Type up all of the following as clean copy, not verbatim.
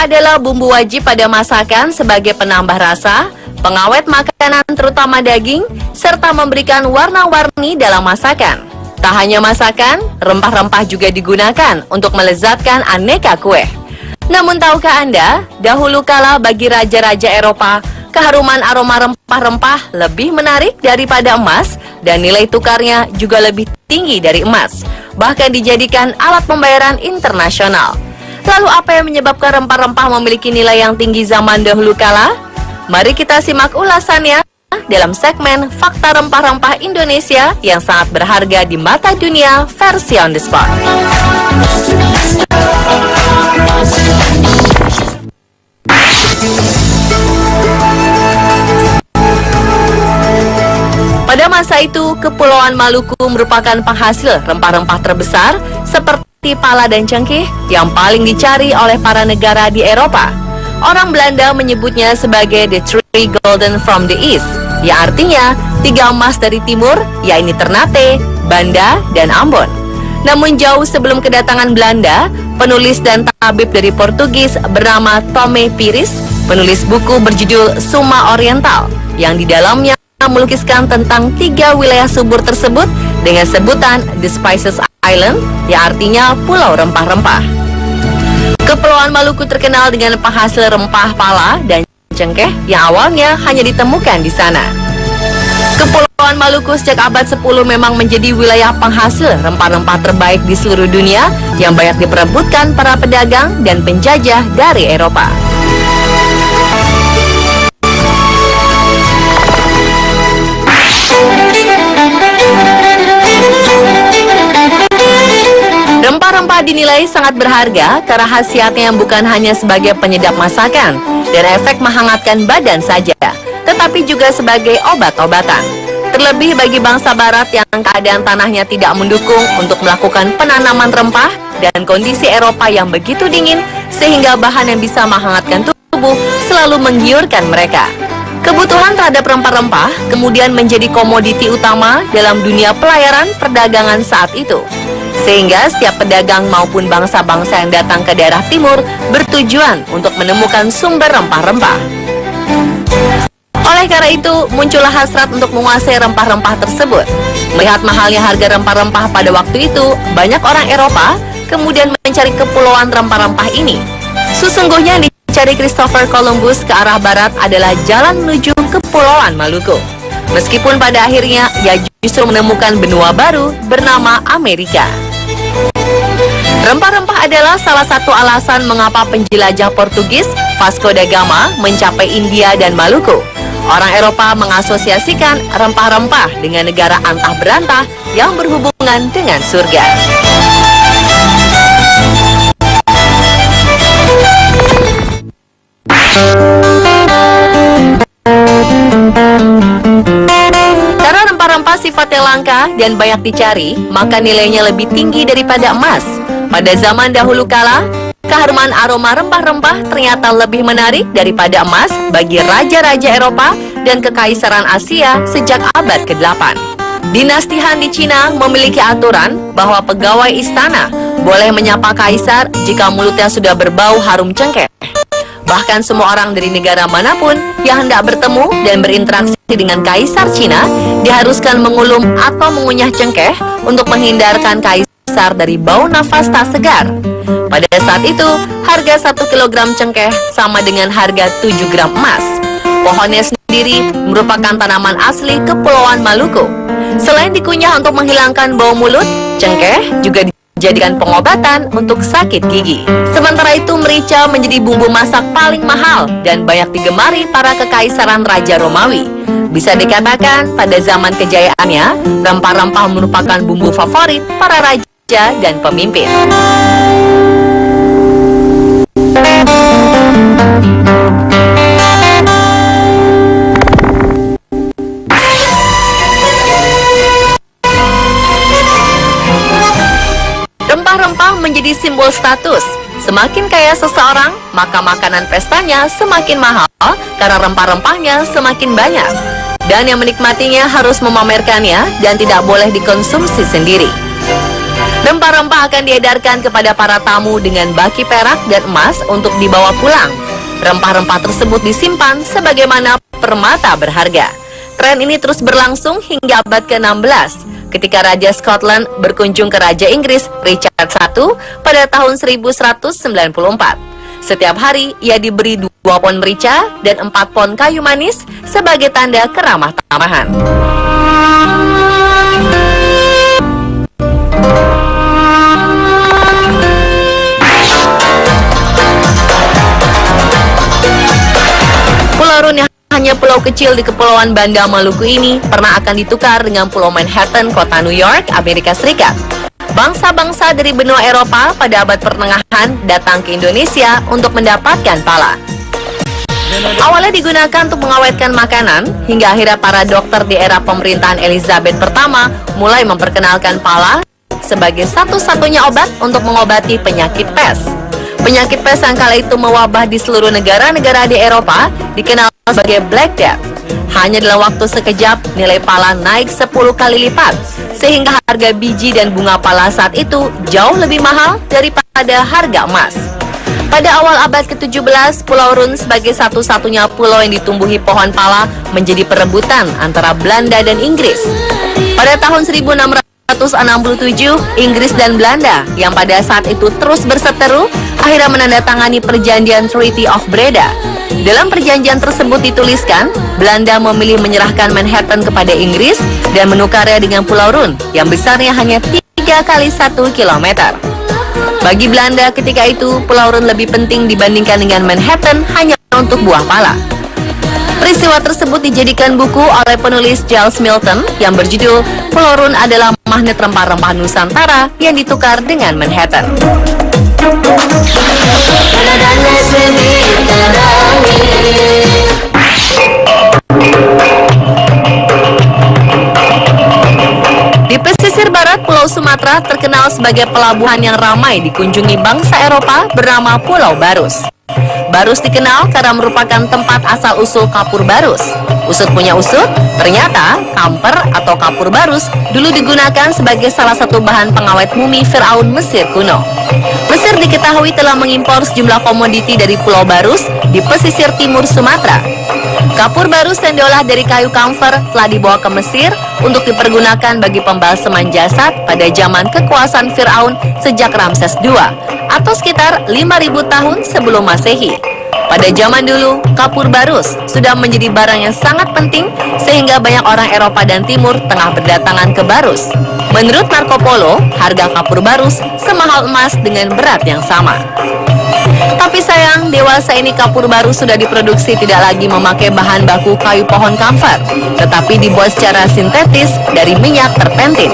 Rempah-rempah adalah bumbu wajib pada masakan sebagai penambah rasa, pengawet makanan terutama daging, serta memberikan warna-warni dalam masakan. Tak hanya masakan, rempah-rempah juga digunakan untuk melezatkan aneka kue. Namun tahukah Anda, dahulu kala bagi raja-raja Eropa, keharuman aroma rempah-rempah lebih menarik daripada emas dan nilai tukarnya juga lebih tinggi dari emas, bahkan dijadikan alat pembayaran internasional. Lalu apa yang menyebabkan rempah-rempah memiliki nilai yang tinggi zaman dahulu kala? Mari kita simak ulasannya dalam segmen Fakta Rempah-Rempah Indonesia yang sangat berharga di mata dunia versi on the spot. Pada masa itu, Kepulauan Maluku merupakan penghasil rempah-rempah terbesar seperti pala dan cengkeh yang paling dicari oleh para negara di Eropa. Orang Belanda menyebutnya sebagai the three golden from the east, yang artinya 3 emas dari timur, yaitu Ternate, Banda, dan Ambon. Namun jauh sebelum kedatangan Belanda, penulis dan tabib dari Portugis bernama Tome Pires penulis buku berjudul Suma Oriental, yang di dalamnya melukiskan tentang 3 wilayah subur tersebut dengan sebutan The Spices Island, yang artinya pulau rempah-rempah. Kepulauan Maluku terkenal dengan penghasil rempah pala dan cengkeh yang awalnya hanya ditemukan di sana. Kepulauan Maluku sejak abad 10 memang menjadi wilayah penghasil rempah-rempah terbaik di seluruh dunia yang banyak diperebutkan para pedagang dan penjajah dari Eropa. Rempah-rempah dinilai sangat berharga karena khasiatnya yang bukan hanya sebagai penyedap masakan dan efek menghangatkan badan saja, tetapi juga sebagai obat-obatan. Terlebih bagi bangsa barat yang keadaan tanahnya tidak mendukung untuk melakukan penanaman rempah dan kondisi Eropa yang begitu dingin sehingga bahan yang bisa menghangatkan tubuh selalu menggiurkan mereka. Kebutuhan terhadap rempah-rempah kemudian menjadi komoditi utama dalam dunia pelayaran perdagangan saat itu. Sehingga setiap pedagang maupun bangsa-bangsa yang datang ke daerah timur bertujuan untuk menemukan sumber rempah-rempah. Oleh karena itu, muncullah hasrat untuk menguasai rempah-rempah tersebut. Melihat mahalnya harga rempah-rempah pada waktu itu, banyak orang Eropa kemudian mencari kepulauan rempah-rempah ini. Sesungguhnya yang dicari Christopher Columbus ke arah barat adalah jalan menuju Kepulauan Maluku. Meskipun pada akhirnya ia justru menemukan benua baru bernama Amerika. Rempah-rempah adalah salah satu alasan mengapa penjelajah Portugis Vasco da Gama mencapai India dan Maluku. Orang Eropa mengasosiasikan rempah-rempah dengan negara antah berantah yang berhubungan dengan surga. Karena rempah-rempah sifatnya langka dan banyak dicari, maka nilainya lebih tinggi daripada emas. Pada zaman dahulu kala, keharuman aroma rempah-rempah ternyata lebih menarik daripada emas bagi raja-raja Eropa dan kekaisaran Asia sejak abad ke-8. Dinasti Han di Cina memiliki aturan bahwa pegawai istana boleh menyapa kaisar jika mulutnya sudah berbau harum cengkeh. Bahkan semua orang dari negara manapun yang hendak bertemu dan berinteraksi dengan kaisar Cina diharuskan mengulum atau mengunyah cengkeh untuk menghindarkan kaisar dari bau nafas tak segar. Pada saat itu, harga 1 kilogram cengkeh sama dengan harga 7 gram emas. Pohonnya sendiri merupakan tanaman asli Kepulauan Maluku. Selain dikunyah untuk menghilangkan bau mulut, cengkeh juga dijadikan pengobatan untuk sakit gigi. Sementara itu, merica menjadi bumbu masak paling mahal dan banyak digemari para kekaisaran Raja Romawi. Bisa dikatakan, pada zaman kejayaannya, rempah-rempah merupakan bumbu favorit para raja dan pemimpin. Rempah-rempah menjadi simbol status. Semakin kaya seseorang, maka makanan pestanya semakin mahal karena rempah-rempahnya semakin banyak. Dan yang menikmatinya harus memamerkannya dan tidak boleh dikonsumsi sendiri. Rempah-rempah akan diedarkan kepada para tamu dengan baki perak dan emas untuk dibawa pulang. Rempah-rempah tersebut disimpan sebagaimana permata berharga. Tren ini terus berlangsung hingga abad ke-16 ketika Raja Scotland berkunjung ke Raja Inggris Richard I pada tahun 1194. Setiap hari ia diberi 2 pon merica dan 4 pon kayu manis sebagai tanda keramah tamahan. Pulau Rune, hanya pulau kecil di Kepulauan Banda Maluku ini, pernah akan ditukar dengan Pulau Manhattan, kota New York, Amerika Serikat. Bangsa-bangsa dari benua Eropa pada abad pertengahan datang ke Indonesia untuk mendapatkan pala. Awalnya digunakan untuk mengawetkan makanan, hingga akhirnya para dokter di era pemerintahan Elizabeth pertama mulai memperkenalkan pala sebagai satu-satunya obat untuk mengobati penyakit pes. Penyakit pes yang kala itu mewabah di seluruh negara-negara di Eropa dikenal sebagai Black Death. Hanya dalam waktu sekejap, nilai pala naik 10 kali lipat, sehingga harga biji dan bunga pala saat itu jauh lebih mahal daripada harga emas. Pada awal abad ke-17, Pulau Rune sebagai satu-satunya pulau yang ditumbuhi pohon pala menjadi perebutan antara Belanda dan Inggris. Pada tahun 1667, Inggris dan Belanda yang pada saat itu terus berseteru akhirnya menandatangani perjanjian Treaty of Breda. Dalam perjanjian tersebut dituliskan, Belanda memilih menyerahkan Manhattan kepada Inggris dan menukarnya dengan Pulau Rune yang besarnya hanya 3 kali 1 kilometer. Bagi Belanda ketika itu, Pulau Rune lebih penting dibandingkan dengan Manhattan hanya untuk buah pala. Peristiwa tersebut dijadikan buku oleh penulis Giles Milton yang berjudul Pulau Rune adalah magnet rempah-rempah Nusantara yang ditukar dengan Manhattan. Di pesisir barat Pulau Sumatera terkenal sebagai pelabuhan yang ramai dikunjungi bangsa Eropa bernama Pulau Barus. Barus dikenal karena merupakan tempat asal-usul kapur barus. Usut punya usut, ternyata kamper atau kapur barus dulu digunakan sebagai salah satu bahan pengawet mumi Firaun Mesir kuno. Mesir diketahui telah mengimpor sejumlah komoditi dari Pulau Barus di pesisir timur Sumatera. Kapur barus yang diolah dari kayu kamfer telah dibawa ke Mesir untuk dipergunakan bagi pembalseman jasad pada zaman kekuasaan Firaun sejak Ramses II atau sekitar 5.000 tahun sebelum Masehi. Pada zaman dulu, kapur barus sudah menjadi barang yang sangat penting sehingga banyak orang Eropa dan Timur tengah berdatangan ke Barus. Menurut Marco Polo, harga kapur barus semahal emas dengan berat yang sama. Tapi sayang, dewasa ini kapur barus sudah diproduksi tidak lagi memakai bahan baku kayu pohon kamfer, tetapi dibuat secara sintetis dari minyak terpentin.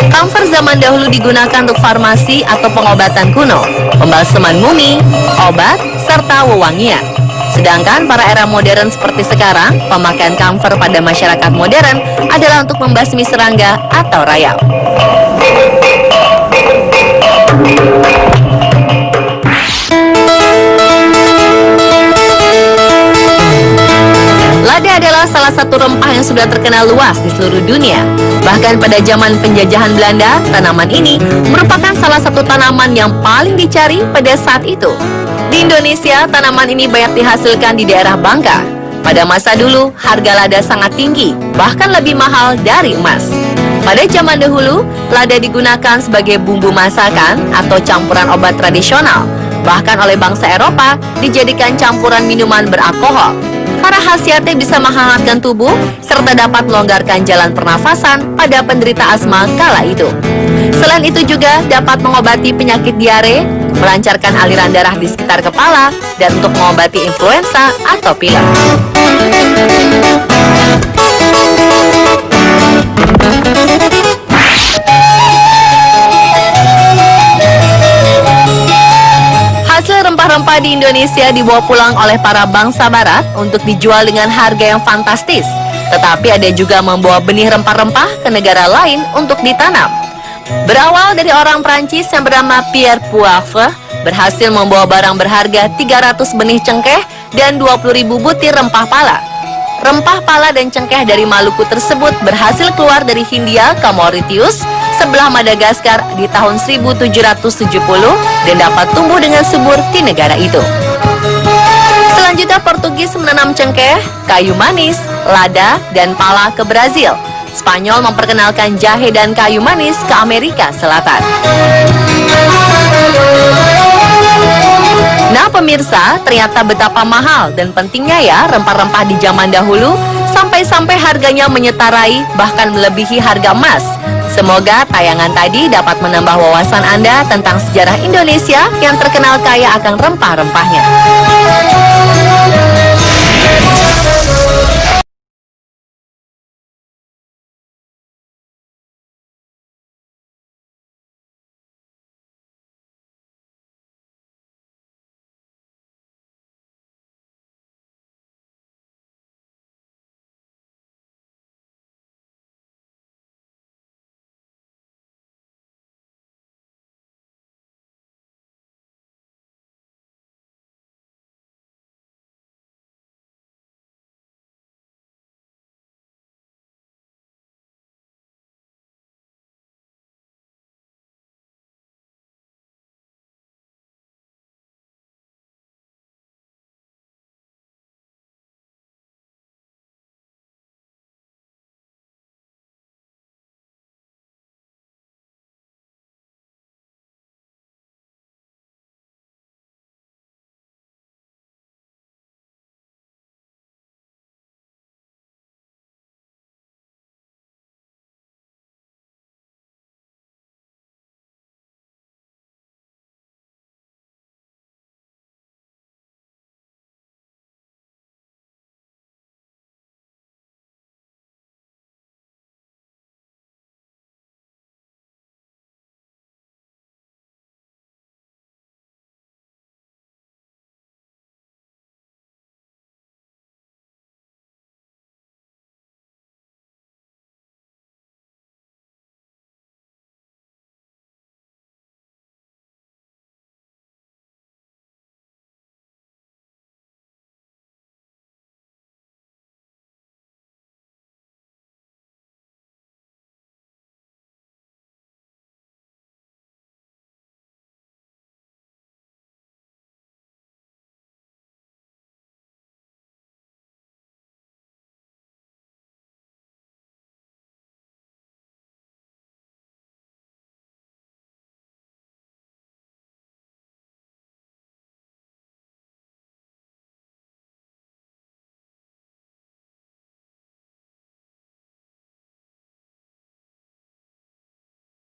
Kamfer zaman dahulu digunakan untuk farmasi atau pengobatan kuno, pembalseman mumi, obat, serta wewangian. Sedangkan pada era modern seperti sekarang, pemakaian kamfer pada masyarakat modern adalah untuk membasmi serangga atau rayap. Lada adalah salah satu rempah yang sudah terkenal luas di seluruh dunia. Bahkan pada zaman penjajahan Belanda, tanaman ini merupakan salah satu tanaman yang paling dicari pada saat itu. Di Indonesia, tanaman ini banyak dihasilkan di daerah Bangka. Pada masa dulu, harga lada sangat tinggi, bahkan lebih mahal dari emas. Pada zaman dahulu, lada digunakan sebagai bumbu masakan atau campuran obat tradisional. Bahkan oleh bangsa Eropa, dijadikan campuran minuman beralkohol. Karena khasiatnya bisa menghangatkan tubuh, serta dapat melonggarkan jalan pernafasan pada penderita asma kala itu. Selain itu juga dapat mengobati penyakit diare, melancarkan aliran darah di sekitar kepala, dan untuk mengobati influenza atau pilek. Hasil rempah-rempah di Indonesia dibawa pulang oleh para bangsa barat untuk dijual dengan harga yang fantastis. Tetapi ada juga membawa benih rempah-rempah ke negara lain untuk ditanam. Berawal dari orang Prancis yang bernama Pierre Poivre, berhasil membawa barang berharga 300 benih cengkeh dan 20.000 butir rempah pala. Rempah pala dan cengkeh dari Maluku tersebut berhasil keluar dari Hindia ke Mauritius sebelah Madagaskar di tahun 1770 dan dapat tumbuh dengan subur di negara itu. Selanjutnya Portugis menanam cengkeh, kayu manis, lada, dan pala ke Brazil. Spanyol memperkenalkan jahe dan kayu manis ke Amerika Selatan. Nah pemirsa, ternyata betapa mahal dan pentingnya ya rempah-rempah di zaman dahulu, sampai-sampai harganya menyetarai bahkan melebihi harga emas. Semoga tayangan tadi dapat menambah wawasan Anda tentang sejarah Indonesia yang terkenal kaya akan rempah-rempahnya.